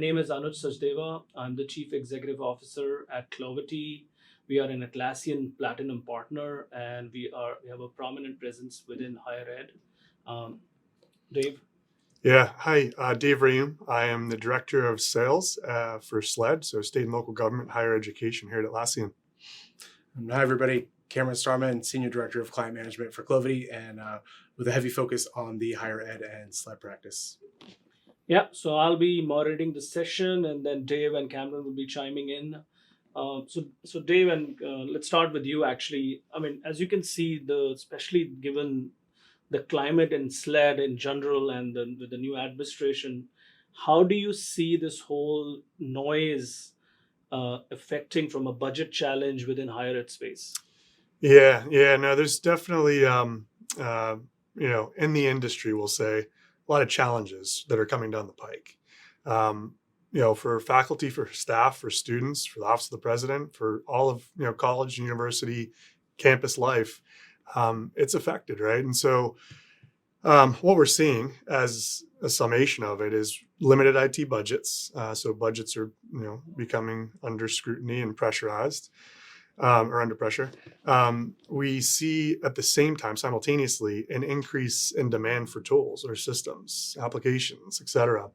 name is Anuj Sachdeva. I'm the Chief Executive Officer at Clovity. We are an Atlassian Platinum partner, and we have a prominent presence within higher ed. Um, Dave? Yeah, hi, Dave Rayum. I am the Director of Sales for SLED, so State and Local Government Higher Education here at Atlassian. Hi, everybody. Cameron Starman, Senior Director of Client Management for Clovity, and with a heavy focus on the higher ed and SLED practice. Yeah, so I'll be moderating the session, and then Dave and Cameron will be chiming in. So Dave, and let's start with you. Actually, I mean, as you can see, especially given the climate and SLED in general, and with the new administration, how do you see this whole noise affecting from a budget challenge within higher ed space? Yeah, no, there's definitely, in the industry, we'll say, a lot of challenges that are coming down the pike. For faculty, for staff, for students, for the Office of the President, for all of, college, university, campus life, it's affected, right? And so what we're seeing as a summation of it is limited IT budgets. So budgets are, becoming under scrutiny and pressurized. Or under pressure. We see at the same time, simultaneously, an increase in demand for tools or systems, applications, et cetera.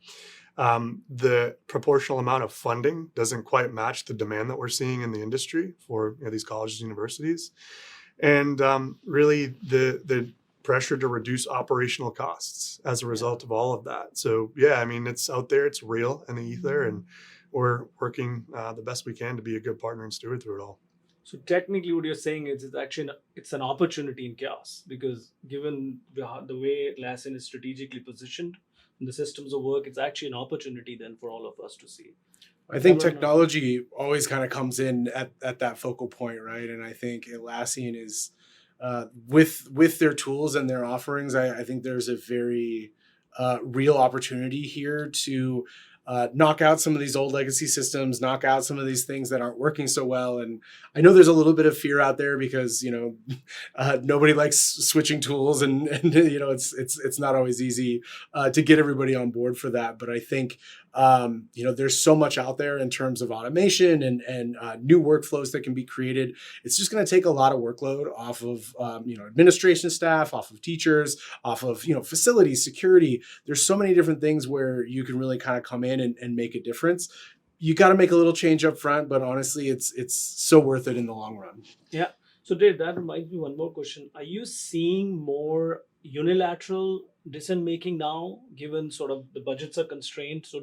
The proportional amount of funding doesn't quite match the demand that we're seeing in the industry for these colleges and universities. And really the pressure to reduce operational costs as a result of all of that. So yeah, I mean, it's out there, it's real in the ether, and we're working the best we can to be a good partner and steward through it all. So technically, what you're saying is it's an opportunity in chaos, because given the way Atlassian is strategically positioned in the systems of work, it's actually an opportunity then for all of us to see. I think technology always kind of comes in at that focal point, right? And I think Atlassian is with their tools and their offerings. I think there's a very real opportunity here to knock out some of these old legacy systems, knock out some of these things that aren't working so well. And I know there's a little bit of fear out there because, nobody likes switching tools and it's not always easy to get everybody on board for that. But I think, there's so much out there in terms of automation and new workflows that can be created. It's just going to take a lot of workload off of, administration staff, off of teachers, off of, facilities, security. There's so many different things where you can really kind of come in and make a difference. You got to make a little change up front, but honestly, it's so worth it in the long run. Yeah. So Dave, that reminds me one more question. Are you seeing more unilateral decision making now, given sort of the budgets are constrained? So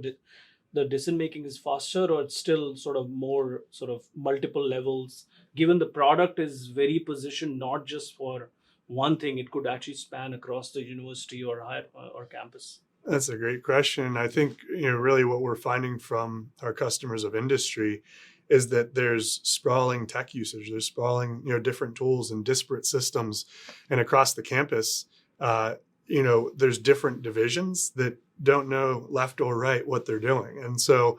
the decision making is faster, or it's still sort of more sort of multiple levels, given the product is very positioned not just for one thing, it could actually span across the university or campus? That's a great question. I think, really what we're finding from our customers of industry is that there's sprawling tech usage, there's sprawling, different tools and disparate systems. And across the campus, there's different divisions that don't know left or right what they're doing. And so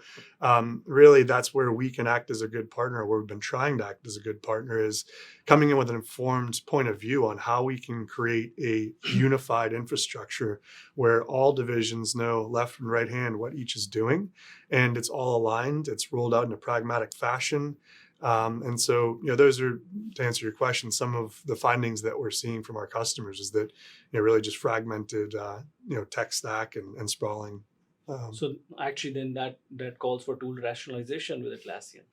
really that's where we can act as a good partner, where we've been trying to act as a good partner, is coming in with an informed point of view on how we can create a unified infrastructure where all divisions know left and right hand what each is doing, and it's all aligned, it's rolled out in a pragmatic fashion. And so, those are, to answer your question, some of the findings that we're seeing from our customers is that, really just fragmented, tech stack and sprawling. So actually, then that calls for tool rationalization with Atlassian.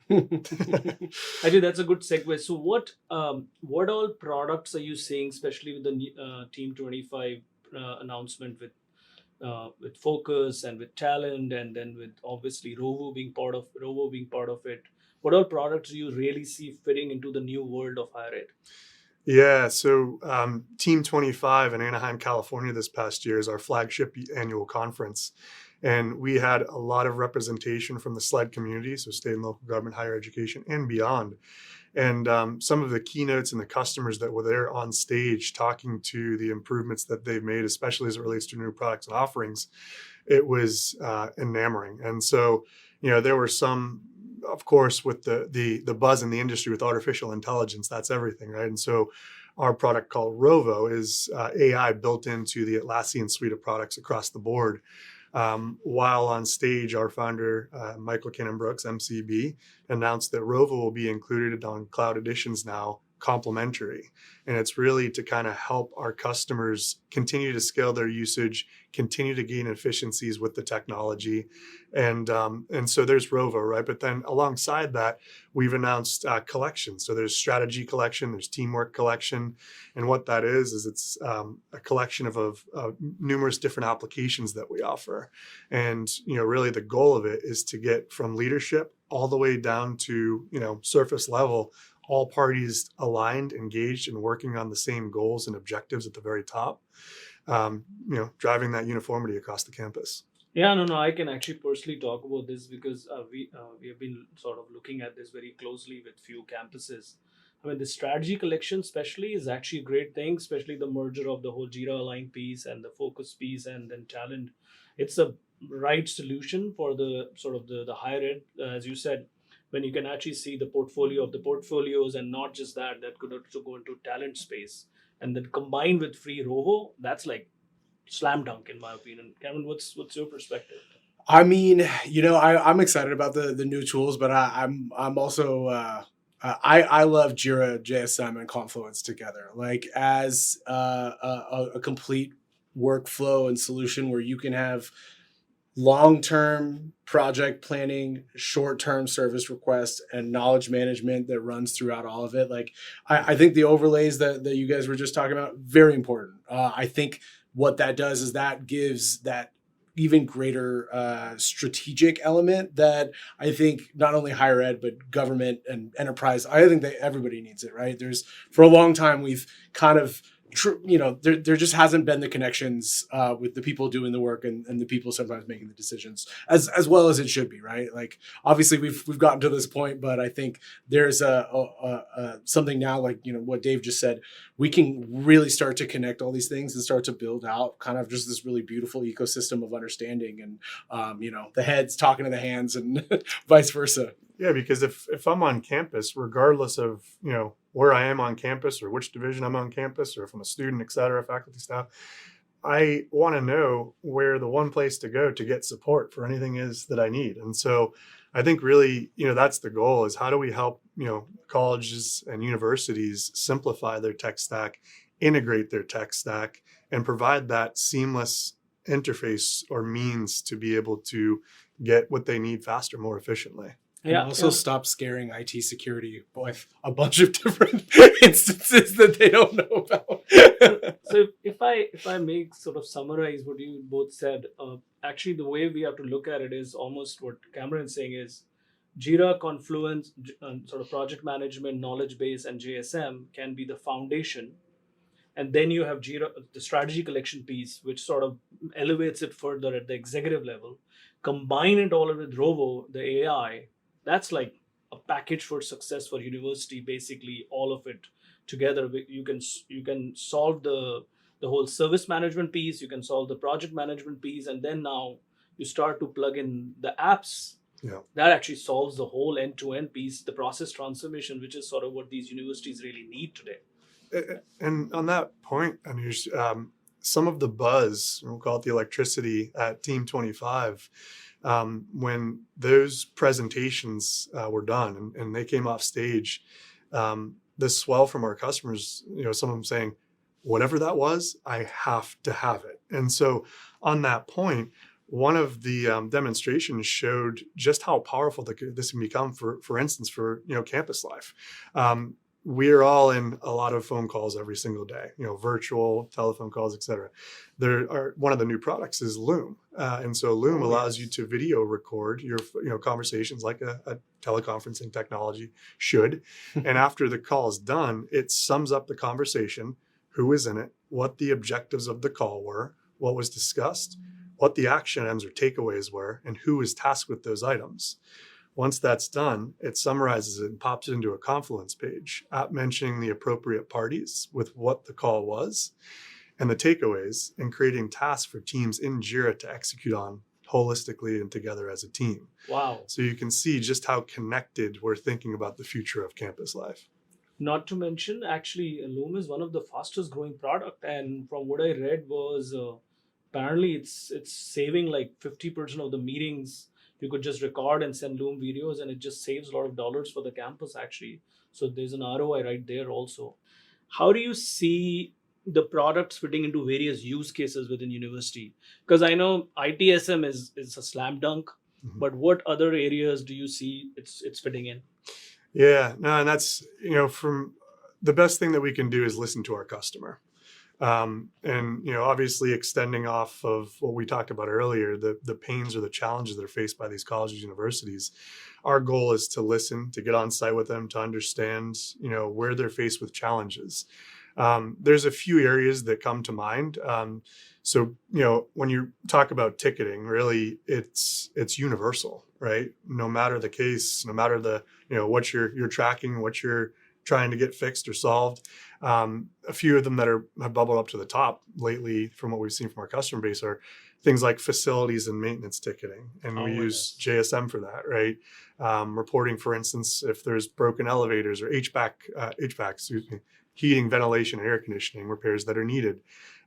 Actually, that's a good segue. So what all products are you seeing, especially with the Team 25 announcement with Focus and with Talent, and then with obviously Rovo being part of it? What all products do you really see fitting into the new world of higher ed? Yeah, so Team 25 in Anaheim, California this past year is our flagship annual conference. And we had a lot of representation from the SLED community, so state and local government, higher education, and beyond. And some of the keynotes and the customers that were there on stage talking to the improvements that they've made, especially as it relates to new products and offerings, it was enamoring. And so, there were some, of course, with the buzz in the industry with artificial intelligence, that's everything, right? And so our product called Rovo is AI built into the Atlassian suite of products across the board. while on stage, our founder, Michael Kinnan-Brooks, MCB, announced that Rovo will be included on cloud editions now, complimentary. And it's really to kind of help our customers continue to scale their usage, continue to gain efficiencies with the technology. And so there's Rovo, right? But then alongside that, we've announced collections. So there's strategy collection, there's teamwork collection. And what that is it's a collection of numerous different applications that we offer. And, really the goal of it is to get from leadership all the way down to, surface level, all parties aligned, engaged, and working on the same goals and objectives at the very top, driving that uniformity across the campus. Yeah, no, I can actually personally talk about this because we have been sort of looking at this very closely with few campuses. I mean, the strategy collection especially is actually a great thing, especially the merger of the whole Jira Align piece and the focus piece and then talent. It's a right solution for the sort of the higher ed, as you said, when you can actually see the portfolio of the portfolios and not just that could also go into talent space. And then combined with free Rovo, that's like slam dunk in my opinion. Cameron, what's your perspective? I mean, I'm excited about the new tools, but I'm also I love Jira, JSM, and Confluence together, like as a complete workflow and solution where you can have long-term project planning, short-term service requests, and knowledge management that runs throughout all of it. Like I think the overlays that you guys were just talking about, very important. I think what that does is that gives that even greater strategic element that I think not only higher ed, but government and enterprise, I think that everybody needs it, right? For a long time, we've kind of there just hasn't been the connections with the people doing the work and the people sometimes making the decisions as well as it should be, right? Like obviously we've gotten to this point, but I think there's a something now, like what Dave just said, we can really start to connect all these things and start to build out kind of just this really beautiful ecosystem of understanding and the heads talking to the hands and vice versa. Yeah, because if I'm on campus, regardless of where I am on campus or which division I'm on campus, or if I'm a student, et cetera, faculty, staff, I want to know where the one place to go to get support for anything is that I need. And so I think really, that's the goal, is how do we help, colleges and universities simplify their tech stack, integrate their tech stack, and provide that seamless interface or means to be able to get what they need faster, more efficiently. And also stop scaring IT security with a bunch of different instances that they don't know about. So if I make sort of summarize what you both said, actually the way we have to look at it is almost what Cameron is saying is Jira, Confluence, sort of project management, knowledge base, and JSM can be the foundation. And then you have Jira, the strategy collection piece, which sort of elevates it further at the executive level. Combine it all with Rovo, the AI. That's like a package for success for university. Basically, all of it together. You can solve the whole service management piece. You can solve the project management piece, and then now you start to plug in the apps. Yeah. That actually solves the whole end-to-end piece, the process transformation, which is sort of what these universities really need today. And on that point, Anush, some of the buzz, we'll call it the electricity at Team 25, when those presentations were done and they came off stage, the swell from our customers, some of them saying, whatever that was, I have to have it. And so on that point, one of the demonstrations showed just how powerful this can become for instance, for campus life. We're all in a lot of phone calls every single day, virtual telephone calls, et cetera. One of the new products is Loom. And so Loom allows you to video record your conversations like a teleconferencing technology should. And after the call is done, it sums up the conversation, who is in it, what the objectives of the call were, what was discussed, what the action items or takeaways were, and who was tasked with those items. Once that's done, it summarizes it and pops it into a Confluence page, mentioning the appropriate parties with what the call was and the takeaways, and creating tasks for teams in Jira to execute on holistically and together as a team. Wow. So you can see just how connected we're thinking about the future of campus life. Not to mention, actually, Loom is one of the fastest growing product. And from what I read was apparently it's saving like 50% of the meetings. You could just record and send Loom videos, and it just saves a lot of dollars for the campus actually. So there's an ROI right there also. How do you see the products fitting into various use cases within university? Because I know ITSM is a slam dunk, Mhm. but what other areas do you see it's fitting in? Yeah, no, and that's, from the best thing that we can do is listen to our customer. And obviously extending off of what we talked about earlier, the pains or the challenges that are faced by these colleges, universities, our goal is to listen, to get on site with them, to understand, where they're faced with challenges. There's a few areas that come to mind. So, when you talk about ticketing, really it's universal, right? No matter the case, no matter what you're tracking, what you're trying to get fixed or solved. A few of them that have bubbled up to the top lately from what we've seen from our customer base are things like facilities and maintenance ticketing. And we use JSM for that, right? Reporting, for instance, if there's broken elevators or HVAC, excuse me, heating, ventilation, air conditioning repairs that are needed.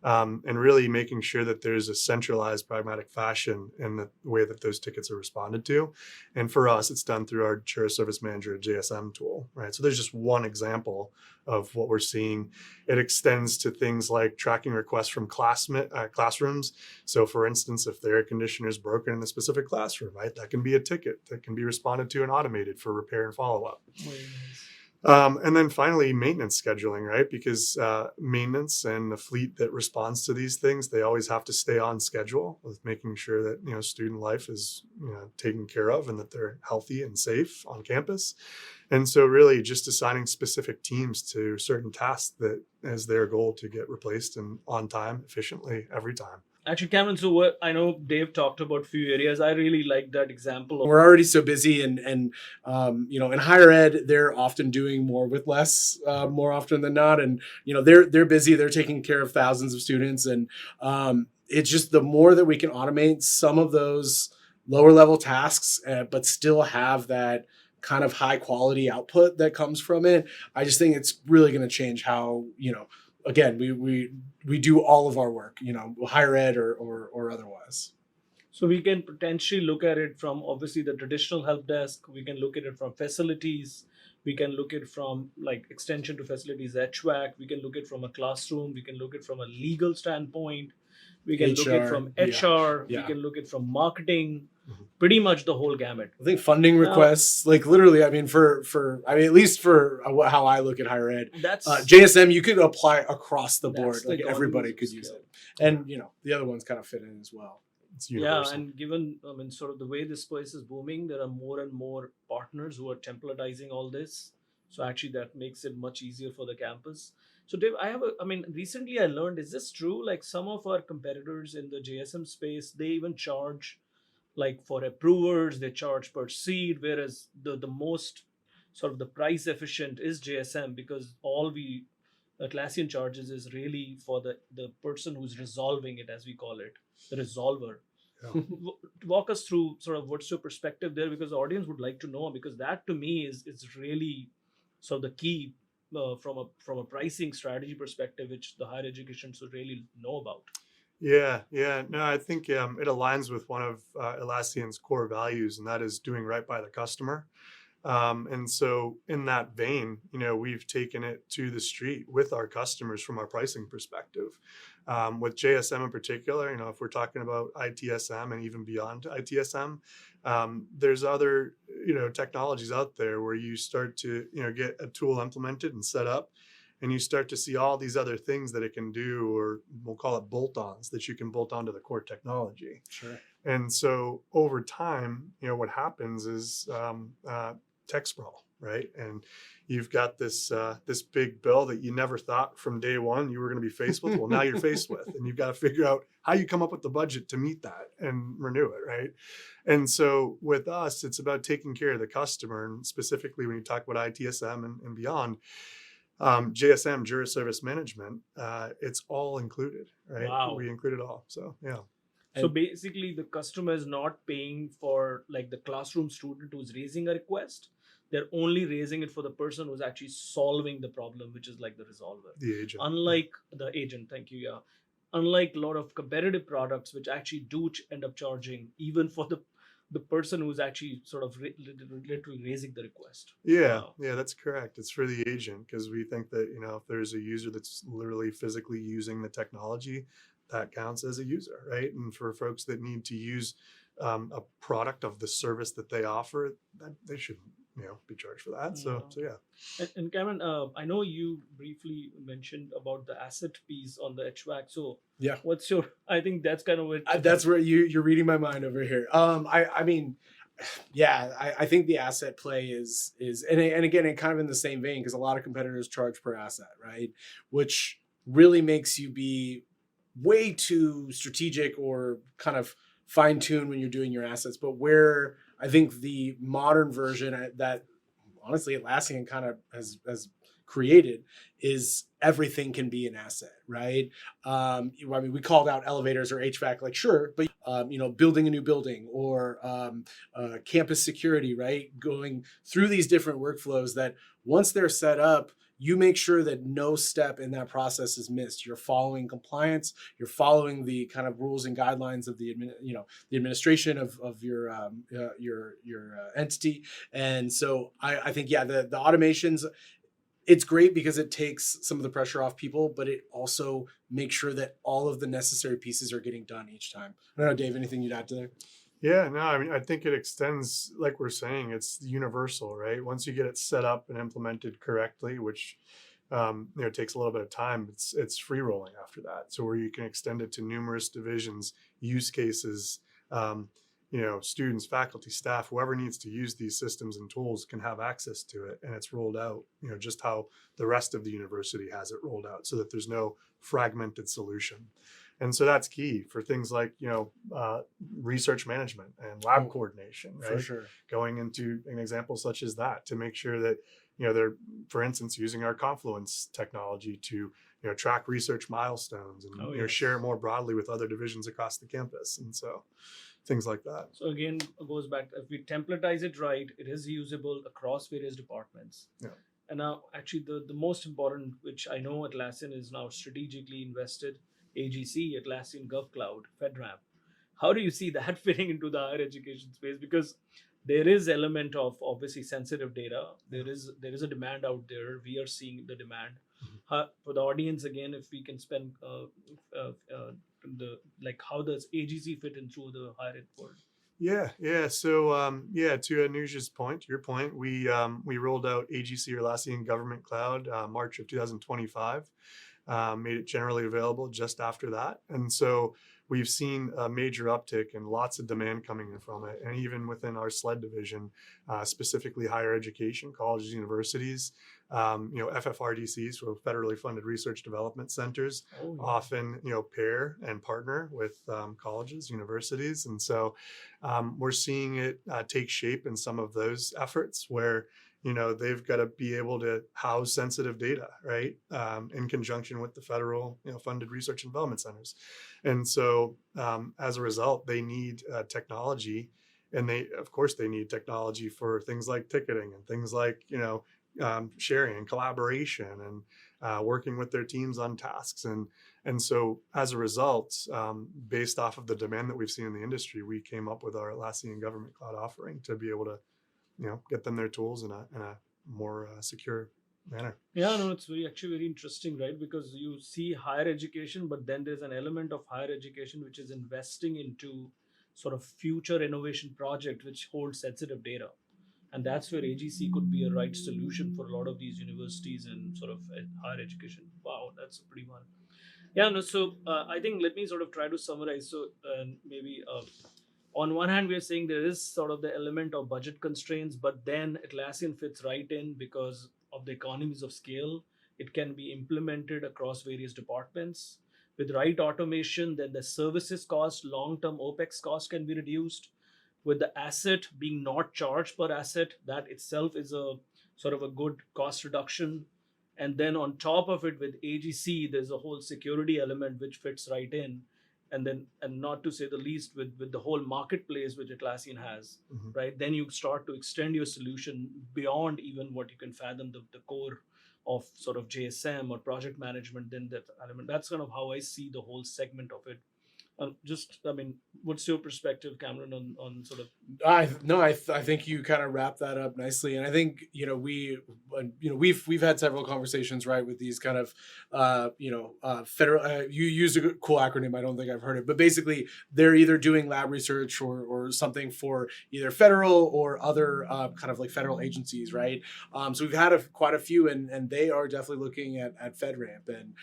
And really making sure that there's a centralized pragmatic fashion in the way that those tickets are responded to. And for us, it's done through our Jira Service Manager, JSM tool, right? So there's just one example of what we're seeing. It extends to things like tracking requests from classrooms. So for instance, if the air conditioner is broken in a specific classroom, right, that can be a ticket that can be responded to and automated for repair and follow-up. And then finally, maintenance scheduling, right? Because maintenance and the fleet that responds to these things, they always have to stay on schedule with making sure that, student life is, taken care of and that they're healthy and safe on campus. And so really just assigning specific teams to certain tasks that as their goal to get replaced and on time, efficiently every time. Actually, Cameron, so what I know Dave talked about few areas. I really like that example of We're already so busy, and in higher ed, they're often doing more with less, more often than not, and they're busy. They're taking care of thousands of students, and it's just the more that we can automate some of those lower level tasks, but still have that kind of high quality output that comes from it. I just think it's really going to change how again we do all of our work, higher ed or otherwise. So we can potentially look at it from obviously the traditional help desk. We can look at it from facilities. We can look at it from like extension to facilities HVAC. We can look at it from a classroom. We can look at it from a legal standpoint. We can look at it from HR. Yeah. We can look at it from marketing. Mhm. Pretty much the whole gamut. I think funding requests, like literally, I mean, at least for how I look at higher ed, That's JSM, you could apply across the board. the Like everybody golden could use skill. it. And, the other ones kind of fit in as well. It's Yeah, universal. and given sort of the way this place is booming, there are more and more partners who are templatizing all this. So actually, that makes it much easier for the campus. So Dave, recently I learned, is this true? Like some of our competitors in the JSM space, they even charge like for approvers, they charge per seat, whereas the most sort of the price efficient is JSM, because all we Atlassian charges is really for the person who's resolving it, as we call it, the resolver. Yeah. Walk us through sort of what's your perspective there, because the audience would like to know, because that to me is really sort of the key from a pricing strategy perspective, which the higher education should really know about. Yeah. No, I think it aligns with one of Atlassian's core values, and that is doing right by the customer. And so in that vein, we've taken it to the street with our customers from our pricing perspective. With JSM in particular, if we're talking about ITSM and even beyond ITSM, there's other, technologies out there where you start to, get a tool implemented and set up, and you start to see all these other things that it can do, or we'll call it bolt-ons that you can bolt onto the core technology. Sure. And so over time, what happens is tech sprawl, right? And you've got this big bill that you never thought from day one you were going to be faced with. Well, now you're faced with, and you've got to figure out how you come up with the budget to meet that and renew it, right? And so with us, it's about taking care of the customer, and specifically when you talk about ITSM and beyond. JSM, Jira Service Management, it's all included, right? Wow. We include it all. So, yeah. So basically, the customer is not paying for like the classroom student who's raising a request. They're only raising it for the person who's actually solving the problem, which is like the resolver. The agent. Unlike the agent, thank you. Yeah. unlike a lot of competitive products which actually do end up charging even for the person who's actually sort of literally raising the request. Yeah, yeah, that's correct. It's for the agent because we think that, if there's a user that's literally physically using the technology, that counts as a user, right? And for folks that need to use a product of the service that they offer, that they shouldn't, be charged for that. Yeah. So yeah. And Cameron, I know you briefly mentioned about the asset piece on the HVAC. So Yeah. what's your? I think that's kind of what. That's where you're reading my mind over here. I mean, yeah, I think the asset play is and again, it kind of in the same vein because a lot of competitors charge per asset, right? Which really makes you be way too strategic or kind of fine tune when you're doing your assets. But where I think the modern version that honestly Atlassian kind of has created is everything can be an asset, right? I mean, we called out elevators or HVAC, like sure, but building a new building or campus security, right? Going through these different workflows that once they're set up, you make sure that no step in that process is missed. You're following compliance. You're following the kind of rules and guidelines of the administration of your entity. And so I think the automations, it's great because it takes some of the pressure off people, but it also makes sure that all of the necessary pieces are getting done each time. I don't know, Dave, anything you'd add to there? Yeah, no, I mean, I think it extends, like we're saying, it's universal, right? Once you get it set up and implemented correctly, which takes a little bit of time, it's free rolling after that. So where you can extend it to numerous divisions, use cases, students, faculty, staff, whoever needs to use these systems and tools can have access to it, and it's rolled out, just how the rest of the university has it rolled out, so that there's no fragmented solution. And so that's key for things like, research management and lab coordination, right? For sure. Going into an example such as that to make sure that, they're, for instance, using our Confluence technology to, track research milestones and, share it more broadly with other divisions across the campus. And so things like that. So again, it goes back, if we templatize it right, it is usable across various departments. Yeah. And now actually the most important, which I know Atlassian is now strategically invested, AGC, Atlassian Gov Cloud, FedRAMP. How do you see that fitting into the higher education space? Because there is element of obviously sensitive data. There is a demand out there. We are seeing the demand. For the audience, again, if we can spend how does AGC fit in through the higher ed world? Yeah. So to Anuj's point, to your point, we rolled out AGC or Atlassian Government Cloud March of 2025. Made it generally available just after that. And so we've seen a major uptick and lots of demand coming in from it. And even within our SLED division, specifically higher education, colleges, universities, FFRDCs, so federally funded research development centers, often, pair and partner with colleges, universities. And so we're seeing it take shape in some of those efforts where they've got to be able to house sensitive data, right? In conjunction with the federal, funded research and development centers. And so as a result, they need technology, and they need technology for things like ticketing and things like, sharing and collaboration and working with their teams on tasks. And so as a result, based off of the demand that we've seen in the industry, we came up with our Atlassian Government Cloud offering to be able to get them their tools in a more secure manner. Yeah, no, it's actually very interesting, right? Because you see higher education, but then there's an element of higher education which is investing into sort of future innovation project which holds sensitive data. And that's where AGC could be a right solution for a lot of these universities and sort of higher education. Wow, that's a pretty one. Yeah, no, so I think let me sort of try to summarize. So maybe on one hand, we are saying there is sort of the element of budget constraints, but then Atlassian fits right in because of the economies of scale. It can be implemented across various departments. With right automation, then the services cost, long-term OPEX cost can be reduced. With the asset being not charged per asset, that itself is a sort of a good cost reduction. And then on top of it, with AGC, there's a whole security element which fits right in. And not to say the least, with the whole marketplace which Atlassian has, right? Then you start to extend your solution beyond even what you can fathom the core of sort of JSM or project management, then that element. That's kind of how I see the whole segment of it. I mean, what's your perspective, Cameron, on sort of? I think you kind of wrap that up nicely, and I think we've had several conversations, right, with these kind of federal. You used a cool acronym. I don't think I've heard it, but basically they're either doing lab research or something for either federal or other kind of like federal agencies, right? So we've had quite a few, and they are definitely looking at FedRAMP, and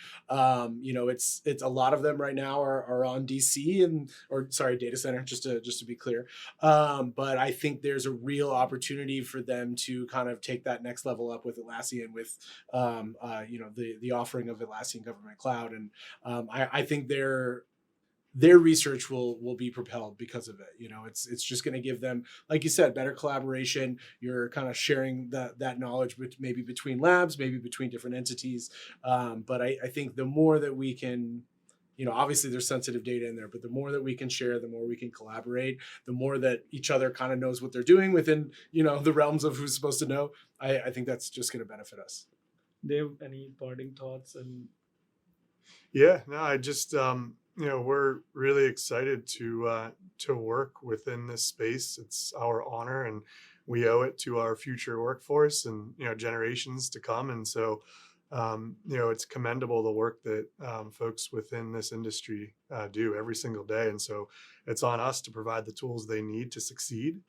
it's a lot of them right now are on DC data center, just to be clear. But I think there's a real opportunity for them to kind of take that next level up with Atlassian, with the offering of Atlassian Government Cloud, and I think their research will be propelled because of it. It's just going to give them, like you said, better collaboration. You're kind of sharing that knowledge, maybe between labs, maybe between different entities. But I think the more that we can, obviously there's sensitive data in there, but the more that we can share, the more we can collaborate, the more that each other kind of knows what they're doing within, the realms of who's supposed to know. I think that's just going to benefit us. Dave, any parting thoughts? And Yeah, no, I just, we're really excited to work within this space. It's our honor, and we owe it to our future workforce and, generations to come. And so, it's commendable the work that folks within this industry do every single day. And so it's on us to provide the tools they need to succeed.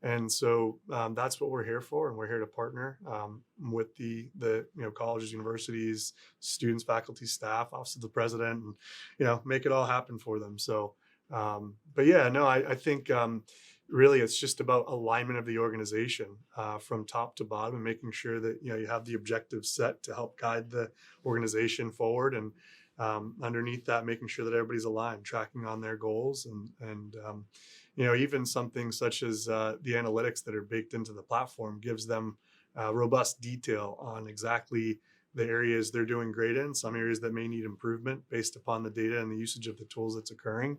And so that's what we're here for. And we're here to partner with the colleges, universities, students, faculty, staff, office of the president, and, make it all happen for them. So, but yeah, no, I think really it's just about alignment of the organization from top to bottom, and making sure that you have the objectives set to help guide the organization forward, and underneath that, making sure that everybody's aligned, tracking on their goals, and even something such as the analytics that are baked into the platform gives them robust detail on exactly the areas they're doing great in, some areas that may need improvement based upon the data and the usage of the tools that's occurring.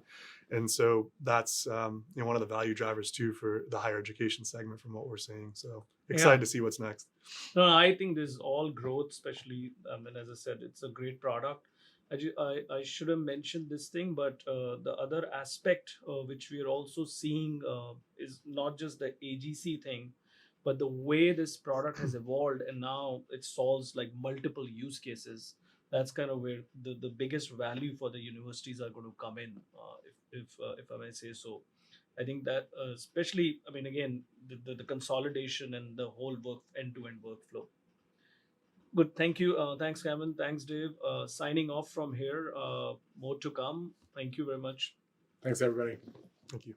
And so that's one of the value drivers too for the higher education segment from what we're seeing. So excited to see what's next. No, I think this is all growth, especially, and as I said, it's a great product. I should have mentioned this thing, but the other aspect which we are also seeing is not just the AGC thing, but the way this product has evolved, and now it solves like multiple use cases. That's kind of where the biggest value for the universities are going to come in, if I may say so. I think that especially, I mean, again, the consolidation and the whole end-to-end workflow. Good. Thank you. Thanks, Cameron. Thanks, Dave. Signing off from here. More to come. Thank you very much. Thanks, everybody. Thank you.